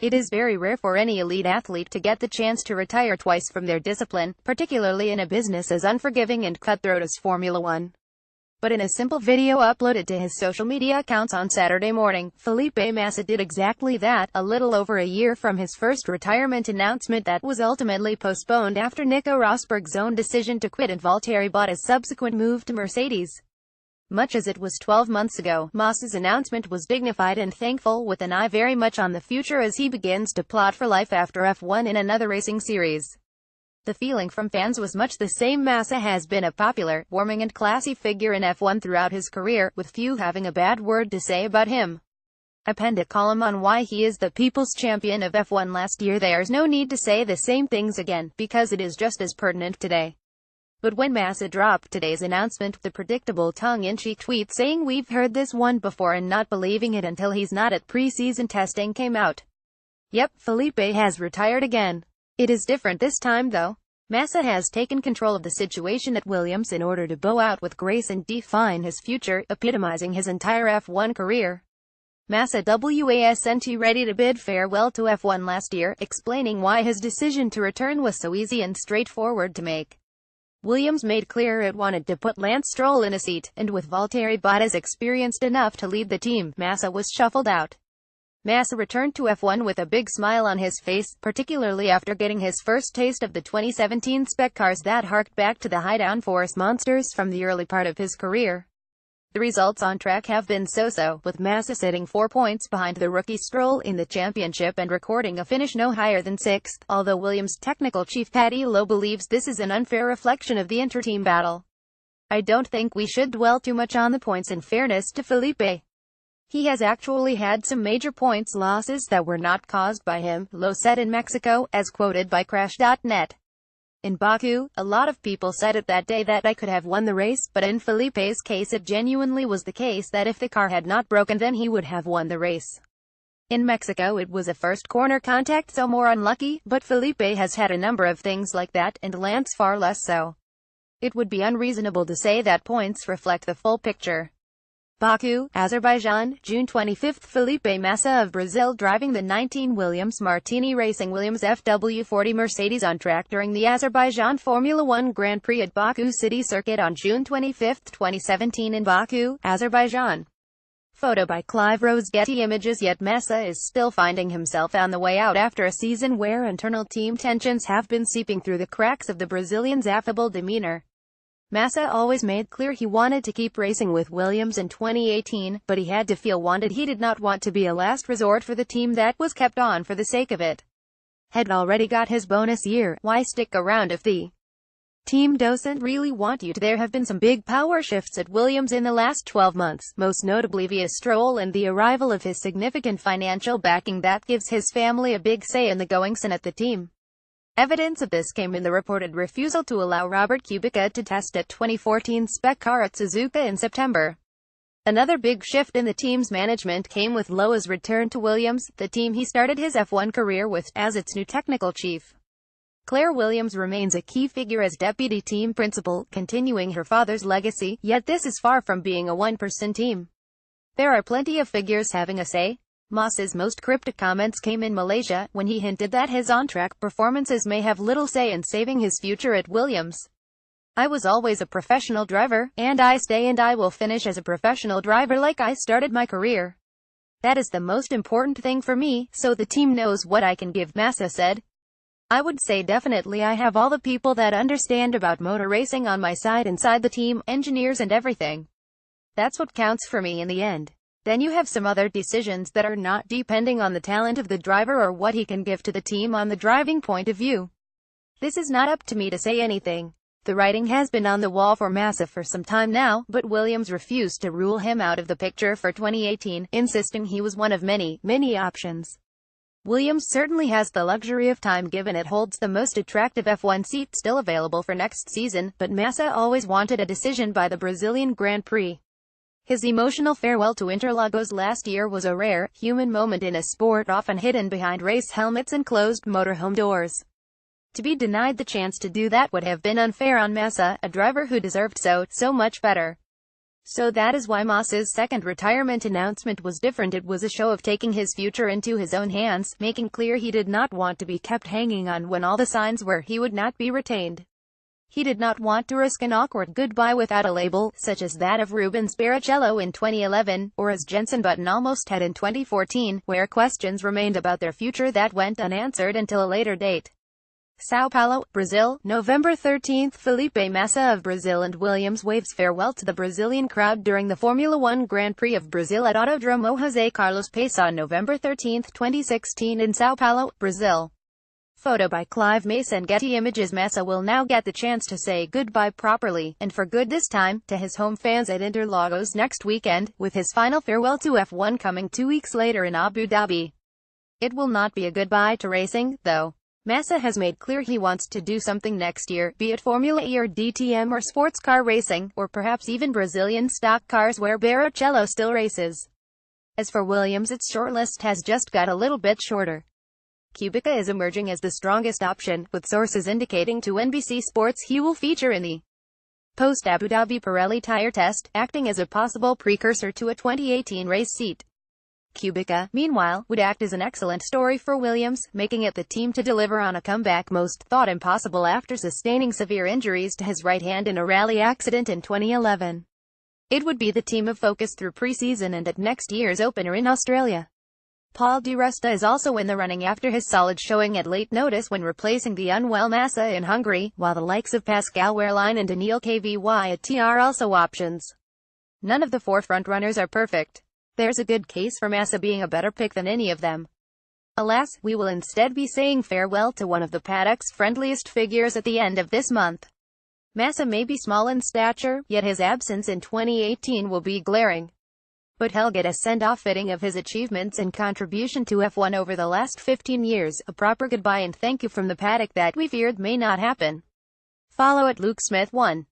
It is very rare for any elite athlete to get the chance to retire twice from their discipline, particularly in a business as unforgiving and cutthroat as Formula One. But in a simple video uploaded to his social media accounts on Saturday morning, Felipe Massa did exactly that, a little over a year from his first retirement announcement that was ultimately postponed after Nico Rosberg's own decision to quit and Valtteri Bottas' subsequent move to Mercedes. Much as it was 12 months ago, Massa's announcement was dignified and thankful, with an eye very much on the future as he begins to plot for life after F1 in another racing series. The feeling from fans was much the same. Massa has been a popular, warming and classy figure in F1 throughout his career, with few having a bad word to say about him. I penned a column on why he is the people's champion of F1 last year. There's no need to say the same things again, because it is just as pertinent today. But when Massa dropped today's announcement, the predictable tongue-in-cheek tweet saying "we've heard this one before" and not believing it until he's not at pre-season testing came out. Yep, Felipe has retired again. It is different this time though. Massa has taken control of the situation at Williams in order to bow out with grace and define his future, epitomizing his entire F1 career. Massa wasn't ready to bid farewell to F1 last year, explaining why his decision to return was so easy and straightforward to make. Williams made clear it wanted to put Lance Stroll in a seat, and with Valtteri Bottas experienced enough to lead the team, Massa was shuffled out. Massa returned to F1 with a big smile on his face, particularly after getting his first taste of the 2017 spec cars that harked back to the high downforce monsters from the early part of his career. The results on track have been so-so, with Massa sitting 4 points behind the rookie Stroll in the championship and recording a finish no higher than 6th, although Williams' technical chief Paddy Lowe believes this is an unfair reflection of the inter-team battle. I don't think we should dwell too much on the points in fairness to Felipe. He has actually had some major points losses that were not caused by him, Lowe said in Mexico, as quoted by Crash.net. In Baku, a lot of people said it that day that I could have won the race, but in Felipe's case it genuinely was the case that if the car had not broken then he would have won the race. In Mexico it was a first corner contact, so more unlucky, but Felipe has had a number of things like that, and Lance far less so. It would be unreasonable to say that points reflect the full picture. Baku, Azerbaijan, June 25. Felipe Massa of Brazil driving the 19 Williams Martini Racing Williams FW40 Mercedes on track during the Azerbaijan Formula One Grand Prix at Baku City Circuit on June 25, 2017 in Baku, Azerbaijan. Photo by Clive Rose. Getty Images. Yet Massa is still finding himself on the way out after a season where internal team tensions have been seeping through the cracks of the Brazilian's affable demeanor. Massa always made clear he wanted to keep racing with Williams in 2018, but he had to feel wanted. He did not want to be a last resort for the team that was kept on for the sake of it. Had already got his bonus year, why stick around if the team doesn't really want you to? There have been some big power shifts at Williams in the last 12 months, most notably via Stroll and the arrival of his significant financial backing that gives his family a big say in the goings-on at the team. Evidence of this came in the reported refusal to allow Robert Kubica to test at 2014 spec car at Suzuka in September. Another big shift in the team's management came with Lowe's return to Williams, the team he started his F1 career with, as its new technical chief. Claire Williams remains a key figure as deputy team principal, continuing her father's legacy, yet this is far from being a one-person team. There are plenty of figures having a say. Massa's most cryptic comments came in Malaysia, when he hinted that his on-track performances may have little say in saving his future at Williams. I was always a professional driver, and I stay and I will finish as a professional driver like I started my career. That is the most important thing for me, so the team knows what I can give, Massa said. I would say definitely I have all the people that understand about motor racing on my side inside the team, engineers and everything. That's what counts for me in the end. Then you have some other decisions that are not depending on the talent of the driver or what he can give to the team on the driving point of view. This is not up to me to say anything. The writing has been on the wall for Massa for some time now, but Williams refused to rule him out of the picture for 2018, insisting he was one of many options. Williams certainly has the luxury of time given it holds the most attractive F1 seat still available for next season, but Massa always wanted a decision by the Brazilian Grand Prix. His emotional farewell to Interlagos last year was a rare, human moment in a sport often hidden behind race helmets and closed motorhome doors. To be denied the chance to do that would have been unfair on Massa, a driver who deserved so much better. So that is why Massa's second retirement announcement was different. It was a show of taking his future into his own hands, making clear he did not want to be kept hanging on when all the signs were he would not be retained. He did not want to risk an awkward goodbye without a label, such as that of Rubens Barrichello in 2011, or as Jenson Button almost had in 2014, where questions remained about their future that went unanswered until a later date. São Paulo, Brazil, November 13. Felipe Massa of Brazil and Williams waves farewell to the Brazilian crowd during the Formula One Grand Prix of Brazil at Autodromo José Carlos Paes on November 13, 2016 in São Paulo, Brazil. Photo by Clive Mason. Getty Images. Massa will now get the chance to say goodbye properly, and for good this time, to his home fans at Interlagos next weekend, with his final farewell to F1 coming 2 weeks later in Abu Dhabi. It will not be a goodbye to racing, though. Massa has made clear he wants to do something next year, be it Formula E or DTM or sports car racing, or perhaps even Brazilian stock cars where Barrichello still races. As for Williams, its shortlist has just got a little bit shorter. Kubica is emerging as the strongest option, with sources indicating to NBC Sports he will feature in the post-Abu Dhabi Pirelli tire test, acting as a possible precursor to a 2018 race seat. Kubica, meanwhile, would act as an excellent story for Williams, making it the team to deliver on a comeback most thought impossible after sustaining severe injuries to his right hand in a rally accident in 2011. It would be the team of focus through preseason and at next year's opener in Australia. Paul Di Resta is also in the running after his solid showing at late notice when replacing the unwell Massa in Hungary, while the likes of Pascal Wehrlein and Daniil Kvyat are also options. None of the four frontrunners are perfect. There's a good case for Massa being a better pick than any of them. Alas, we will instead be saying farewell to one of the paddock's friendliest figures at the end of this month. Massa may be small in stature, yet his absence in 2018 will be glaring. But he'll get a send-off fitting of his achievements and contribution to F1 over the last 15 years, a proper goodbye and thank you from the paddock that we feared may not happen. Follow at Luke Smith 1.